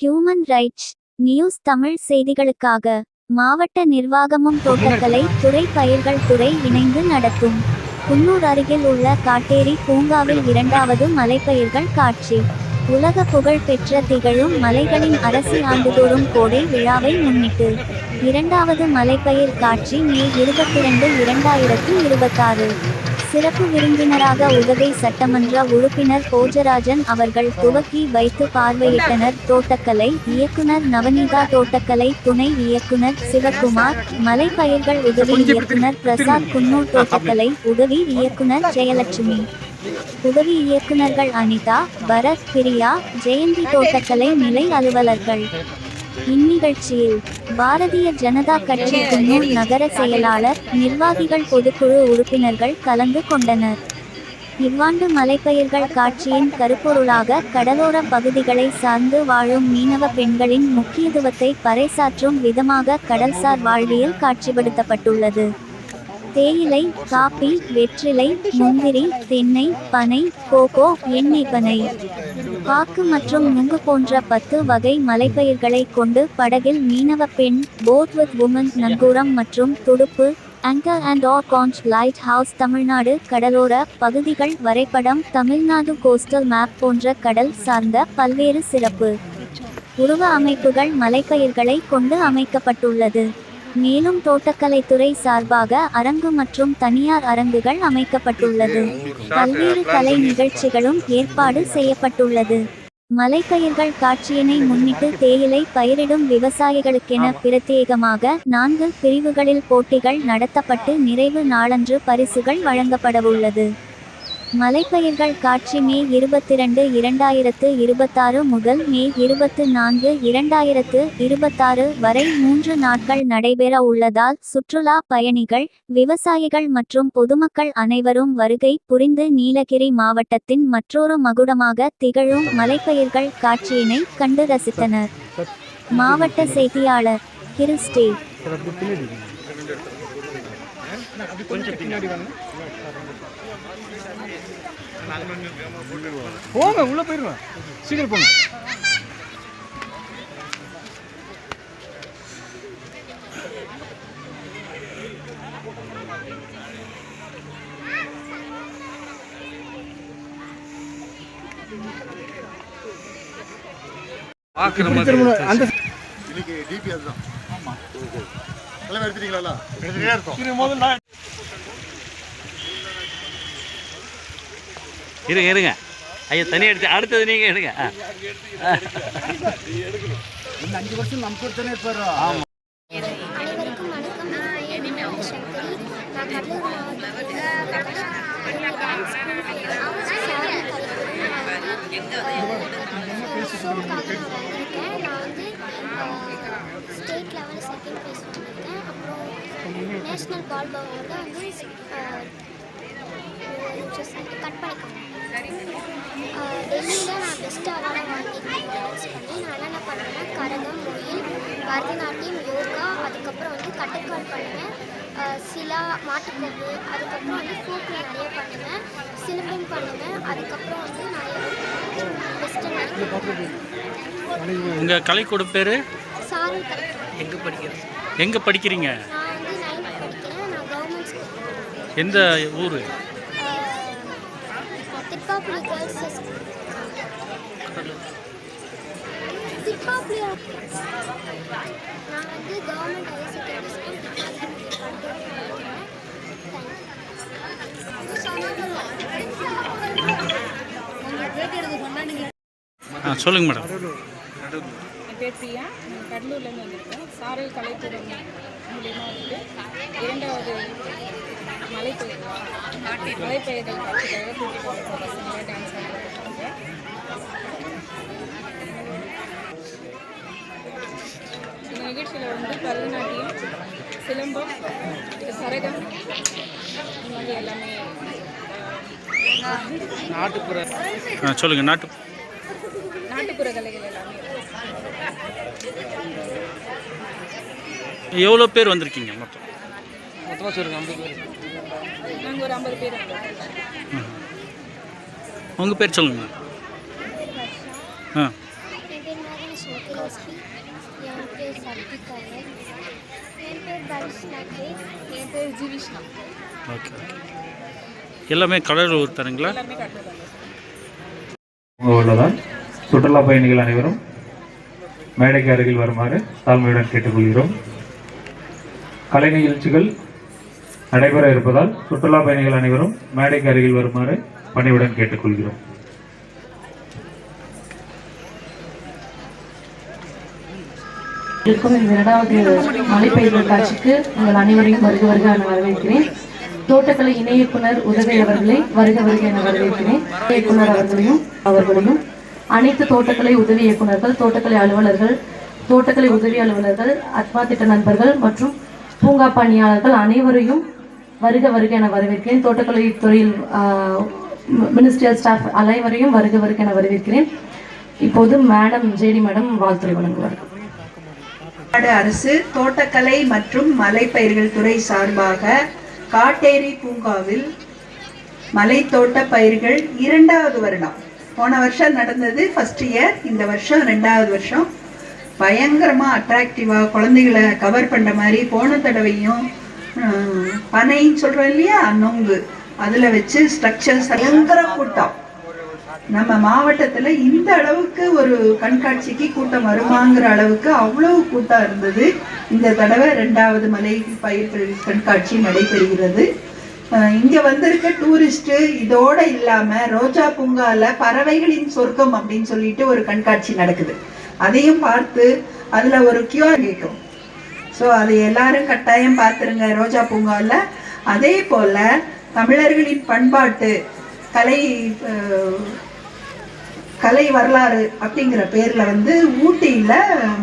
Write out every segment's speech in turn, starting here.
Human rights news Tamil செய்திகளுக்காக மாவட்ட நிர்வாகமும் தோட்டக்கலை துறை பயிர்கள் துறை இணைந்து நடத்தும் குன்னூர் அருகில் உள்ள காட்டேரி பூங்காவில் 2வது மலைப்பயிர்கள் காட்சி. உலக புகழ் பெற்ற திகழும் மலைகளின் அரசி ஆண்டுதோறும் கோடை விழாவை முன்னிட்டு 2வது மலைப்பயிர் காட்சி மே 22, 2026. சிறப்பு விருந்தினராக உதகை சட்டமன்ற உறுப்பினர் போஜராஜன் அவர்கள் துவக்கி வைத்து பார்வையிட்டனர். தோட்டக்கலை இயக்குனர் நவநீதா, தோட்டக்கலை துணை இயக்குனர் சிவகுமார், மலைப்பயிர்கள் உதவி இயக்குனர் பிரசாத், குன்னூர் தோட்டக்கலை உதவி இயக்குனர் ஜெயலட்சுமி, உதவி இயக்குனர்கள் அனிதா, பரத், பிரியா, ஜெயந்தி, தோட்டக்கலை நிலை அலுவலர்கள். இந்நிகழ்ச்சியில் பாரதிய ஜனதா கட்சி குன்னூர் நகர செயலாளர், நிர்வாகிகள், பொதுக்குழு உறுப்பினர்கள் கலந்து கொண்டனர். இவ்வாண்டு மலைப்பயிர்கள் காட்சியின் கருப்பொருளாக கடலோர பகுதிகளை சார்ந்து வாழும் மீனவ பெண்களின் முக்கியத்துவத்தை பறைசாற்றும் விதமாக கடல்சார் வாழ்வியல் காட்சிப்படுத்தப்பட்டுள்ளது. தேயிலை, காபி, வெற்றிலை, முந்திரி, தென்னை, பனை, கோகோ, எண்ணெய் பனை, பாக்கு மற்றும் நுங்கு போன்ற 10 வகை மலைப்பயிர்களை கொண்டு படகில் மீனவ பெண், போட் வித் வுமன், நங்கூரம் மற்றும் துடுப்பு, anchor and oar conch, lighthouse, Tamil Nadu கடலோர பகுதிகள் வரைபடம், தமிழ்நாடு கோஸ்டல் மேப் போன்ற கடல் சார்ந்த பல்வேறு சிறப்பு உருவ அமைப்புகள் மலைப்பயிர்களை கொண்டு அமைக்கப்பட்டுள்ளது. மேலும் தோட்டக்கலைத்துறை சார்பாக அரங்கு மற்றும் தனியார் அரங்குகள் அமைக்கப்பட்டுள்ளது. பல்வேறு கலை நிகழ்ச்சிகளும் ஏற்பாடு செய்யப்பட்டுள்ளது. மலைப்பயிர்கள் காட்சியினை முன்னிட்டு தேயிலை பயிரிடும் விவசாயிகளுக்கென பிரத்யேகமாக 4 பிரிவுகளில் போட்டிகள் நடத்தப்பட்டு நிறைவு நாளன்று பரிசுகள் வழங்கப்படவுள்ளது. மலைப்பயிர்கள் காட்சி மே 22, 2026 முதல் மே 24, 2026 வரை 3 நாட்கள் நடைபெற உள்ளதால் சுற்றுலா பயணிகள், விவசாயிகள் மற்றும் பொதுமக்கள் அனைவரும் வருகை புரிந்து நீலகிரி மாவட்டத்தின் மற்றொரு மகுடமாக திகழும் மலைப்பயிர்கள் காட்சியினை கண்டு ரசித்தனர். மாவட்ட செய்தியாளர் கிறிஸ்டி. போங்க, உள்ள போயிருங்க, சீக்கிரம் போங்க. இன்னைக்கு டிபிஎஸ் தான். ஆமா, எல்லாம் எடுத்துட்டீங்களா? இருங்க ஐயா, தனியாக எடுத்து அடுத்தது நீங்கள் எடுங்க. 5 வருஷம் நம்ம கொடுத்தனே இருப்பாரு. ஆமாம். அனைவருக்கும் வணக்கம். நான் சங்கரி. நான் கடலூர் மாவட்டத்தில் டான்ஸ் வந்திருக்கேன். நான் வந்து ஸ்டேட் லெவலில் செகண்ட் ப்ரைஸ் வந்திருக்கேன். அப்புறம் நேஷ்னல் பால் பவரில் வந்து கட் பண்ணிக்கோங்க. டெல்லியில் நான் பெஸ்ட் அவார்டை வாங்கியிருக்கேன் டான்ஸ் பண்ணி. நான் என்ன பண்ணுவேன்னா கரகம், மொயில், பரதநாட்டியம், யோகா, அதுக்கப்புறம் வந்து கட்டுக்கால் பண்ணுவேன், சிலா, மாட்டுக்கொம்பு, அதுக்கப்புறம் வந்து ஃபோக்கில் நிறைய பண்ணுவேன், சிலம்பம் பண்ணுவேன், அதுக்கப்புறம் வந்து நிறைய வெஸ்டர்ன். உங்கள் கலைக்கூட பேர்? சாரல் கலை. எங்கே படிக்கிறீங்க? நான் வந்து 9th படிக்கிறேன். நான் கவர்மெண்ட் ஸ்கூல். எந்த ஊர்? திப்பாப்புலி கேர்ள்ஸ் ஸ்கூல். திப்பாப்புலி. நான் வந்து கவர்மெண்ட் ஹையர் செகண்டரி ஸ்கூல் சொல்லுங்க மேடம். என் பேர் பிரியா. நான் கடலூர்லேருந்து வந்திருக்கேன். சாரல் கலைத்துறை மூலிமா வந்து 2வது மலைப்பயிர்கள் காட்சிக்காக கூட்டிகிட்டு போகிற பசங்களை டான்ஸ் ஆடிருக்காங்க. இந்த நிகழ்ச்சியில் வந்து பரதநாட்டியம், சிலம்பம், கரகம், இந்த மாதிரி எல்லாமே நாட்டுப்புற சொல்லுங்கள். நாட்டுப்புற கலைகள் எல்லாமே. எவ்வளோ பேர் வந்திருக்கீங்க மொத்தம்? மொத்தமாக சொல்லுங்கள். 50 பேர். நாங்கள் ஒரு 50 பேர். உங்கள் பேர் சொல்லுங்கள். ஆ. என் பேர் மோகனேஸ்வரி. பாக்கியலட்சுமி, என் பேர் சக்திகரன், என் பேர் தர்ஷனா கேஸ், என் பேர் ஜீவிஷ்ணா. ஓகே. எல்லாமே கடலூர் தானுங்களா? எல்லாருமே கட்டுறது உள்ளதால் சுற்றுலா பயணிகள் அனைவரும் மேடைக்கு அருகில் வருமாறு தாழ்மையுடன் கேட்டுக்கொள்கிறோம். கலை நிகழ்ச்சிகள் நடைபெற இருப்பதால் சுற்றுலா பயணிகள் அனைவரும் மேடைக்கு அருகில் வருமாறு பணிவுடன் கேட்டுக்கொள்கிறோம். இருக்கும் இந்த இரண்டாவது மலைப்பயிர்கள் காட்சிக்கு உங்கள் அனைவரையும் வருக வருக என வரவேற்கிறேன். தோட்டக்கலை இணை இயக்குனர் உதவி அவர்களை வருக வருக என வரவேற்கிறேன். இயக்குனர் அவர்களையும் அனைத்து தோட்டக்கலை உதவி இயக்குனர்கள், தோட்டக்கலை அலுவலர்கள், தோட்டக்கலை உதவி அலுவலர்கள், அத்மா திட்ட நண்பர்கள் மற்றும் பூங்கா பணியாளர்கள் அனைவரையும் வருக வருக என வரவேற்கிறேன். தோட்டக்கலை துறையில் மினிஸ்ட்ரியல் ஸ்டாஃப் அனைவரையும் வருக வருக என வரவேற்கிறேன். இப்போது மேடம் ஜேடி மேடம் வாழ்த்துறை வழங்குவார்கள். தமிழ்நாடு அரசு தோட்டக்கலை மற்றும் மலைப்பயிர்கள் துறை சார்பாக காட்டேரி பூங்காவில் மலைத்தோட்ட பயிர்கள் 2வது வருடம், போன வருஷம் நடந்தது ஃபர்ஸ்ட் இயர், இந்த வருஷம் 2வது வருஷம் பயங்கரமாக அட்ராக்டிவாக குழந்தைகளை கவர் பண்ணுற மாதிரி போன தடவையும் பனைன்னு சொல்கிறோம் இல்லையா, நொங்கு அதில் வச்சு ஸ்ட்ரக்சர்ஸ் பயங்கர கூட்டம். நம்ம மாவட்டத்தில் இந்த அளவுக்கு ஒரு கண்காட்சிக்கு கூட்டம் வருமாங்கிற அளவுக்கு அவ்வளவு கூட்டம் இருந்தது. இந்த தடவை 2வது மலை பயிர்கள் கண்காட்சி நடைபெறுகிறது. இங்கே வந்திருக்க டூரிஸ்ட்டு இதோட இல்லாமல் ரோஜா பூங்காவில் பறவைகளின் சொர்க்கம் அப்படின்னு சொல்லிட்டு ஒரு கண்காட்சி நடக்குது. அதையும் பார்த்து அதில் ஒரு கியூஆர் கேட்கும். ஸோ அதை எல்லாரும் கட்டாயம் பார்த்துருங்க ரோஜா பூங்காவில். அதே போல் தமிழர்களின் பண்பாட்டு கலை வரலாறு அப்படிங்கிற பேரில் ஊட்டியில்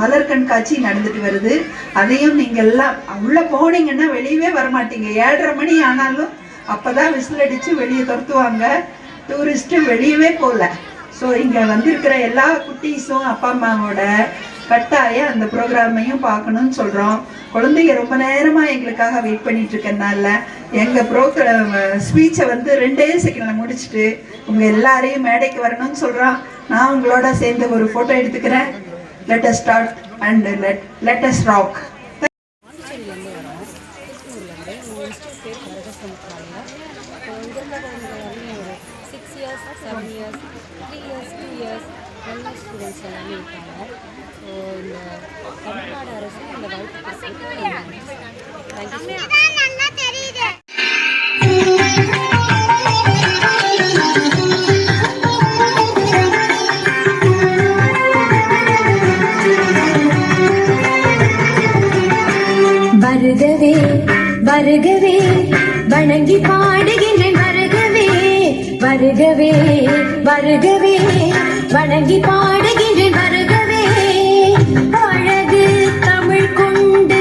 மலர் கண்காட்சி நடந்துட்டு வருது. அதையும் நீங்கள் எல்லாம் உள்ளே போனீங்கன்னா வெளியவே வரமாட்டீங்க. 7:30 மணி ஆனாலும் அப்போ தான் விசில் அடித்து வெளியே துரத்துவாங்க. டூரிஸ்ட்டு வெளியவே போகல. ஸோ இங்கே வந்திருக்கிற எல்லா குட்டீஸும் அப்பா அம்மாவோட கட்டாயம் அந்த ப்ரோக்ராமையும் பார்க்கணும்னு சொல்கிறோம். குழந்தைங்க ரொம்ப நேரமாக எங்களுக்காக வெயிட் பண்ணிட்டு இருக்கனால எங்கள் ப்ரோக்ராம் ஸ்பீச்சை 2 செகண்டில் முடிச்சுட்டு உங்கள் எல்லாரையும் மேடைக்கு வரணும்னு சொல்கிறோம். நான் உங்களோட சேர்ந்து ஒரு ஃபோட்டோ எடுத்துக்கிறேன். Let us start and let us rock. எல்லா ஸ்டூடெண்ட்ஸ் எல்லாமே இருக்காங்க. ஸோ இந்த தமிழ்நாடு அரசு இந்த வாய்ப்பு வருகவே வருகவே வணங்கி பாடுகின்றேன். வருகவே வருகவே வருகவே வணங்கி பாடுகின்றேன். வருகவே அழகு தமிழ் கொண்டு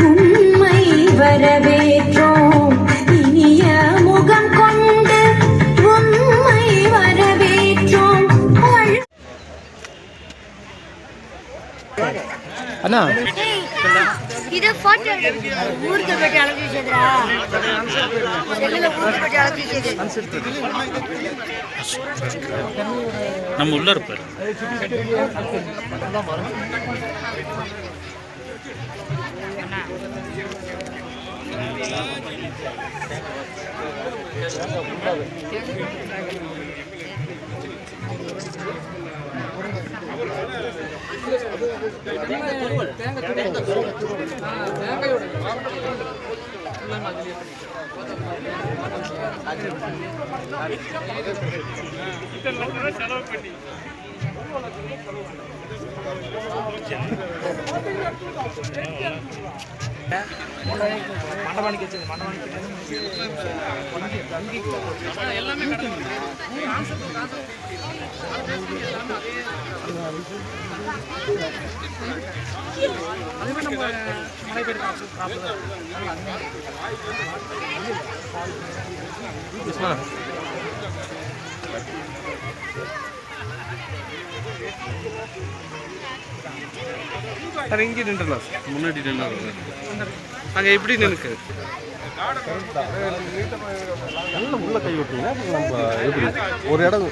உண்மை வரவேற்றோம். இனிய முகம் கொண்டு உண்மை வரவேற்றோம். அண்ணா இது போட்டோ ஊருக்கு போய் அழைச்சிடுறா, ஊருக்கு போய் அழைச்சிடு. நம்ம உள்ள இருப்பார். மண்டபாணிக்கு எல்லாமே அதுவே நம்ம மழை பெய்யுது. சார் இங்கே நின்றுலாம், முன்னாடி நின்று அங்கே எப்படி நிற்கு நல்ல உள்ள கை விட்டீங்கன்னா நம்ம எப்படி ஒரு இடம்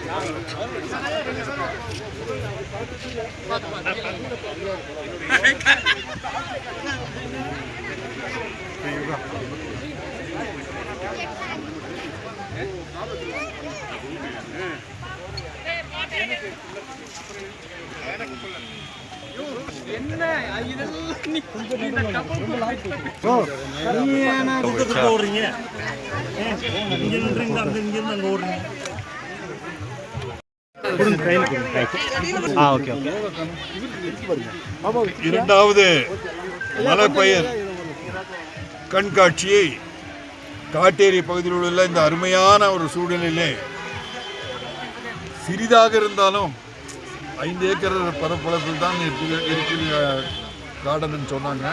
இரண்டாவது மலைப்பயிர் கண்காட்சியை காட்டேரி பகுதியில் உள்ள இந்த அருமையான ஒரு சூழலிலே சிறிதாக இருந்தாலும் 5 ஏக்கர் பரப்பளவில் தான் இருக்கிற கார்டன் சொன்னாங்க.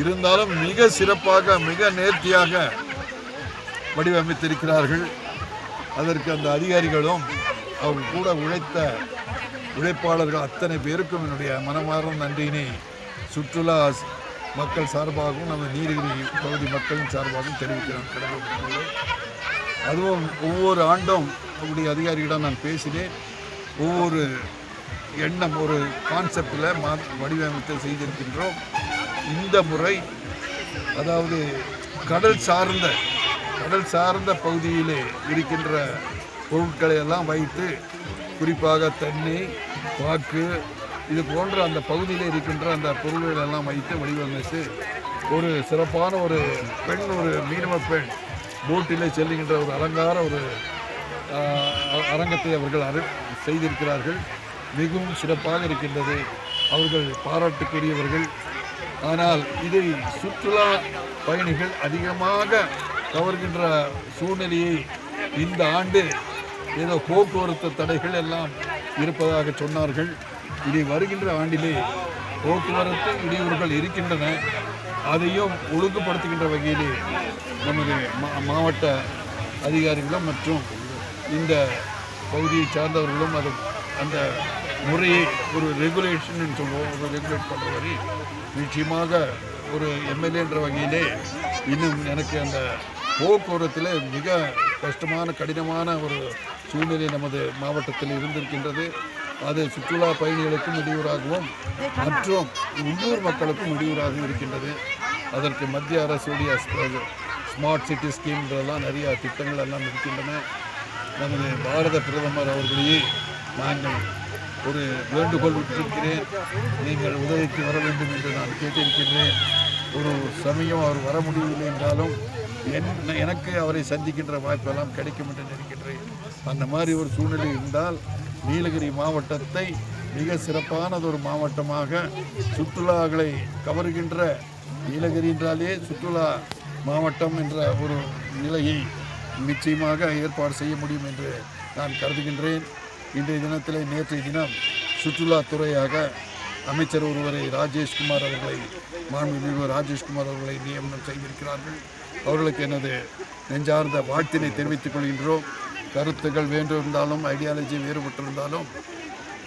இருந்தாலும் மிக சிறப்பாக மிக நேர்த்தியாக வடிவமைத்திருக்கிறார்கள். அதற்கு அந்த அதிகாரிகளும் அவங்க கூட உழைத்த உழைப்பாளர்கள் அத்தனை பேருக்கும் என்னுடைய மனமார்ந்த நன்றியினை சுற்றுலா மக்கள் சார்பாகவும் நம்ம நீலகிரி பகுதி மக்களின் சார்பாகவும் தெரிவிக்கிறேன். கடவுள் அதுவும் ஒவ்வொரு ஆண்டும் நம்முடைய அதிகாரிகளிடம் நான் பேசினேன். ஒவ்வொரு எண்ணம் ஒரு கான்செப்டில் வடிவமைத்து செய்திருக்கின்றோம். இந்த முறை அதாவது கடல் சார்ந்த பகுதியிலே இருக்கின்ற பொருட்களை எல்லாம் வைத்து குறிப்பாக தென்னை பாக்கு இது போன்ற அந்த பகுதியில் இருக்கின்ற அந்த பொருள்கள் எல்லாம் வைத்து வடிவமைத்து ஒரு சிறப்பான ஒரு மீனவ பெண் போட்டிலே செல்லுகின்ற ஒரு அலங்கார ஒரு அரங்கத்தை அவர்கள் செய்திருக்கிறார்கள். மிகவும் சிறப்பாக இருக்கின்றது. அவர்கள் பாராட்டுக்குரியவர்கள். ஆனால் இதை சுற்றுலா பயணிகள் அதிகமாக கவர்கின்ற சூழ்நிலையை இந்த ஆண்டு ஏதோ போக்குவரத்து தடைகள் எல்லாம் இருப்பதாக சொன்னார்கள். இதை வருகின்ற ஆண்டிலே போக்குவரத்து இடையூறுகள் இருக்கின்றன. அதையும் ஒழுங்குபடுத்துகின்ற வகையிலே நமது மாவட்ட அதிகாரிகளும் மற்றும் இந்த பகுதியை சார்ந்தவர்களும் அந்த முறையை ஒரு ரெகுலேஷன் சொல்லுவோம், ஒரு ரெகுலேட் பண்ணுற வரை நிச்சயமாக ஒரு எம்எல்ஏ என்ற வகையிலே இன்னும் எனக்கு அந்த போக்குவரத்தில் மிக கஷ்டமான கடினமான ஒரு சூழ்நிலை நமது மாவட்டத்தில் இருந்திருக்கின்றது. அது சுற்றுலா பயணிகளுக்கும் இடையூறாகவும் மற்றும் உள்ளூர் மக்களுக்கும் இடையூறாகவும் இருக்கின்றது. அதற்கு மத்திய அரசுடைய ஸ்மார்ட் சிட்டி ஸ்கீம்ன்றெல்லாம் நிறையா திட்டங்கள் எல்லாம் இருக்கின்றன. நமது பாரத பிரதமர் அவர்களையே நாங்கள் ஒரு வேண்டுகோள் விட்டிருக்கிறேன். நீங்கள் உதவிக்கு வர வேண்டும் என்று நான் கேட்டிருக்கின்றேன். ஒரு சமயம் அவர் வர முடியவில்லை என்றாலும் எனக்கு அவரை சந்திக்கின்ற வாய்ப்பெல்லாம் கிடைக்கும் என்று நினைக்கின்றேன். அந்த மாதிரி ஒரு சூழ்நிலை இருந்தால் நீலகிரி மாவட்டத்தை மிக சிறப்பானதொரு மாவட்டமாக சுற்றுலாக்களை கவர்கின்ற நீலகிரி என்றாலே சுற்றுலா மாவட்டம் என்ற ஒரு நிலையை நிச்சயமாக ஏற்பாடு செய்ய முடியும் என்று நான் கருதுகின்றேன். இன்றைய தினத்தில் நேற்றைய தினம் சுற்றுலாத்துறையாக அமைச்சர் ஒருவரை ராஜேஷ்குமார் அவர்களை நியமனம் செய்திருக்கிறார்கள். அவர்களுக்கு எனது நெஞ்சார்ந்த வாழ்த்தினை தெரிவித்துக் கொள்கின்றோம். கருத்துக்கள் வேண்டியிருந்தாலும் ஐடியாலஜி வேறுபட்டிருந்தாலும்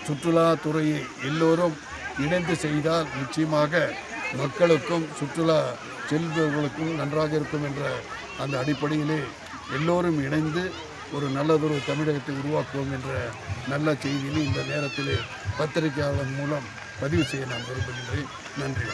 சுற்றுலாத்துறையை எல்லோரும் இணைந்து செய்தால் நிச்சயமாக மக்களுக்கும் சுற்றுலா செல்பவர்களுக்கும் நன்றாக இருக்கும் என்ற அந்த அடிப்படையிலே எல்லோரும் இணைந்து ஒரு நல்லதொரு தமிழகத்தை உருவாக்குவோம் என்ற நல்ல செய்தியை இந்த நேரத்திலே பத்திரிகையாளர் மூலம் பதிவு செய்ய நான் விரும்புகின்றேன். நன்றி.